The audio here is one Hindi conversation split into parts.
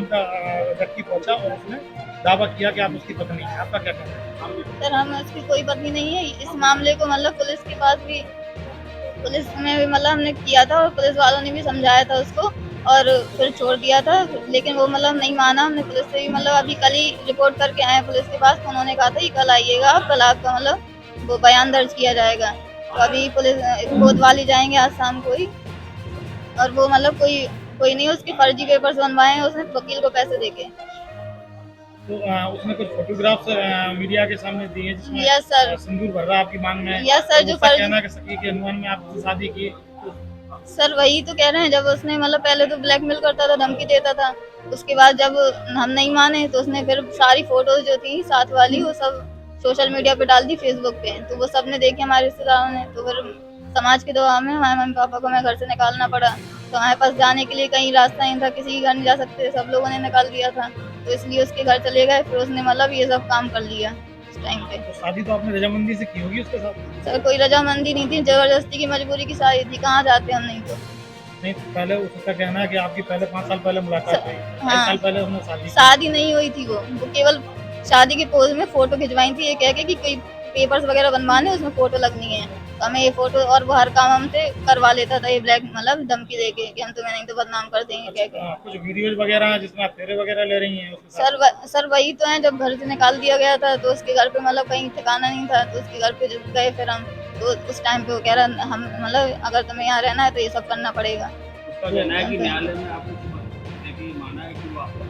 नाम का व्यक्ति पहुंचा और उसने दावा किया कि आप उसकी पत्नी हैं। आपका क्या कहना है? सर हम उसकी कोई पत्नी नहीं है। इस मामले को मतलब पुलिस के पास भी, पुलिस में भी मतलब हमने किया था और पुलिस वालों ने भी समझाया था उसको और फिर छोड़ दिया था, लेकिन वो मतलब नहीं माना। हमने पुलिस से भी मतलब अभी कल ही रिपोर्ट करके आए पुलिस के पास, तो उन्होंने कहा था कि कल आइएगा आप, कल आपका मतलब वो बयान दर्ज किया जाएगा। तो अभी पुलिस कोतवाली जाएंगे आज शाम को ही, और वो मतलब कोई कोई नहीं, उसके फर्जी पेपर्स बनवाए हैं उसने वकील को पैसे देके। तो उसने कुछ फोटोग्राफ्स मीडिया के सामने दिए हैं जिसमें यस सर। सिंदूर भर रहा है आपकी मांग में। यस सर, और जो उसका फर्जी, कहना है कि सखी के अनुमान में आपसे शादी की। सर वही तो कह रहे हैं, जब उसने मतलब पहले तो ब्लैकमेल करता था, धमकी देता था, उसके बाद जब हम नहीं माने तो उसने फिर सारी फोटोज जो थी साथ वाली वो सब सोशल मीडिया पे डाल दी, फेसबुक पे। तो वो सबने देखी हमारे रिश्तेदारों ने, तो फिर समाज के दबाव में हमारे मम्मी पापा को हमें घर से निकालना पड़ा। तो हमारे पास जाने के लिए कहीं रास्ता नहीं था, किसी के घर नहीं जा सकते, सब लोगों ने निकाल दिया था। तो इसलिए उसके घर चले गए, फिर उसने मतलब ये सब काम कर लिया उस टाइम पे। तो शादी तो आपने रजामंदी से की होगी उसके साथ? सर कोई रजामंदी नहीं थी, जबरदस्ती की मजबूरी की शादी थी, कहाँ जाते हम नहीं तो। नहीं, पहले उसका कहना है कि आपकी पहले 5 साल पहले मुलाकात हुई, 22 हाँ, साल पहले उसने शादी की। शादी नहीं हुई थी, वो केवल शादी के पोज में फोटो खिंचवाई थी, ये कह के कि कोई पेपर्स वगैरह बनवाने उसमें फोटो लगनी है। तो हमें ये फोटो और वो हर काम हमसे करवा लेता था, ये ब्लैक मतलब धमकी देके कि हम तुम्हें नहीं तो बदनाम कर देंगे कह के। कुछ वीडियोज वगैरह हैं जिसमें आप फेरे वगैरह ले रही हैं उसके साथ? सर वही तो है, जब घर से निकाल दिया गया था तो उसके घर पे मतलब कहीं ठिकाना नहीं था, तो उसके घर पे जब गए फिर हम, तो उस टाइम पे वो कह रहा हम मतलब अगर तुम्हें यहाँ रहना है तो ये सब करना पड़ेगा। उसका कहना है कि न्यायालय में आपने देने की माना है कि वो आपका।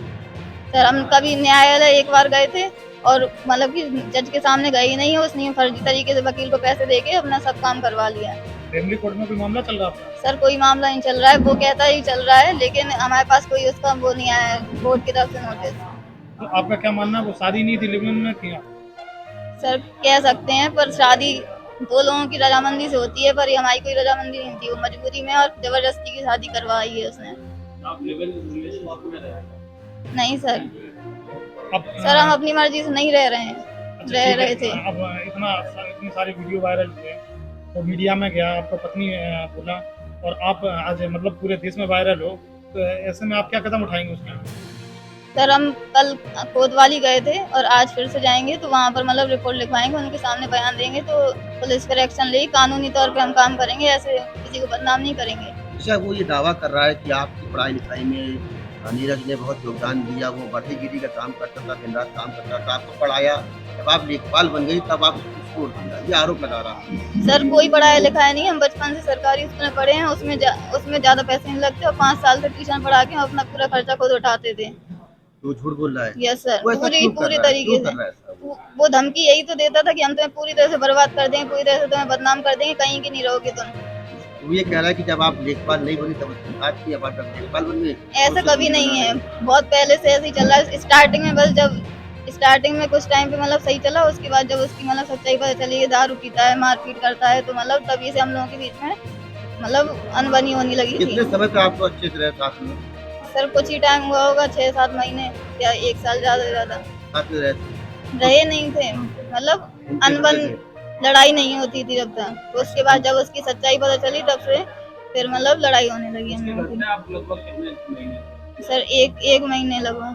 सर हम कभी न्यायालय एक बार गए थे और मतलब कि जज के सामने गए ही नहीं है, उसने फर्जी तरीके से वकील को पैसे देके अपना सब काम करवा लिया। फैमिली कोर्ट में कोई मामला चल रहा था? सर कोई मामला नहीं चल रहा है, वो कहता ही चल रहा है, लेकिन हमारे पास कोई उसका वो नहीं आया है कोर्ट की तरफ से नोटिस। तो आपका क्या मानना है, वो शादी नहीं थी लिव-इन में थी आप? सर कह सकते हैं, पर शादी दो लोगों की रजामंदी से होती है, पर ये हमारी कोई रजामंदी नहीं थी, वो मजबूरी में और जबरदस्ती की शादी करवाई है उसने। आप लिव इन रिलेशनशिप में रहे? नहीं सर, अब सर हम अपनी मर्जी से नहीं रह रहे हैं, अच्छा रह ठीक रहे है। थे। अब इतनी सारी वीडियो वायरल हुए, तो मीडिया में गया, आपको पत्नी बोला, और आप आज मतलब पूरे देश में वायरल हो, तो ऐसे में आप क्या कदम उठाएंगे उसके लिए? सर हम कल कोतवाली गए थे और आज फिर से जाएंगे, तो वहाँ पर मतलब रिपोर्ट लिखवाएंगे, उनके सामने बयान देंगे, तो पुलिस पर एक्शन लेगी, कानूनी तौर पे हम काम करेंगे, ऐसे किसी को बदनाम नहीं करेंगे। अच्छा, वो ये दावा कर रहा है कि आपकी पढ़ाई लिखाई में नीरज ने बहुत योगदान दिया, वो बाठीगिरी का काम करता था, दिन रात काम करता था, आपको पढ़ाया, जब आप लेखपाल बन गई तब आप उसको छोड़ दिया, ये आरोप लगा रहा है। सर कोई पढ़ाया लिखाया नहीं, हम बचपन से सरकारी स्कूल में पढ़े हैं, उसमें ज्यादा पैसे नहीं लगते, और 5 साल से ट्यूशन पढ़ा के हम अपना पूरा खर्चा खुद उठाते थे। तो झूठ बोल रहा है। यस सर, वो ऐसा पूरी क्यों कर पूरी रहा है, तरीके क्यों से। कर रहा है ऐसा वो? वो धमकी यही तो देता था कि हम तुम्हें पूरी तरह से बर्बाद कर देंगे, पूरी तरह से तुम्हें बदनाम कर देंगे, कहीं की नहीं रहोगे तुम। वो ये कह रहा है कि जब आप लेखपाल नहीं बनी तब उसने बात की, अब आप जब लेखपाल बन गए ऐसा कभी नहीं है, बहुत पहले से ऐसे ही चल रहा है। स्टार्टिंग में बस जब स्टार्टिंग में कुछ टाइम पे मतलब सही चला, उसके बाद जब उसकी मतलब सच्चाई पता चली, दारू पीता है, मारपीट करता है, तो मतलब तभी से हम लोगों के बीच में मतलब अनबनी होने लगी थी। कितने समय तक आपको अच्छे से रहे साथ में? सर कुछ ही टाइम हुआ होगा, 6-7 महीने या 1 साल, ज्यादा से ज्यादा साथ में रहे नहीं थे, मतलब अनबन लड़ाई नहीं होती थी जब तक। तो उसके बाद जब उसकी सच्चाई पता चली तब से फिर मतलब लड़ाई होने लगी हम उसके लोगों घर की। से आप लगभग कितने महीने? सर एक महीने लगा।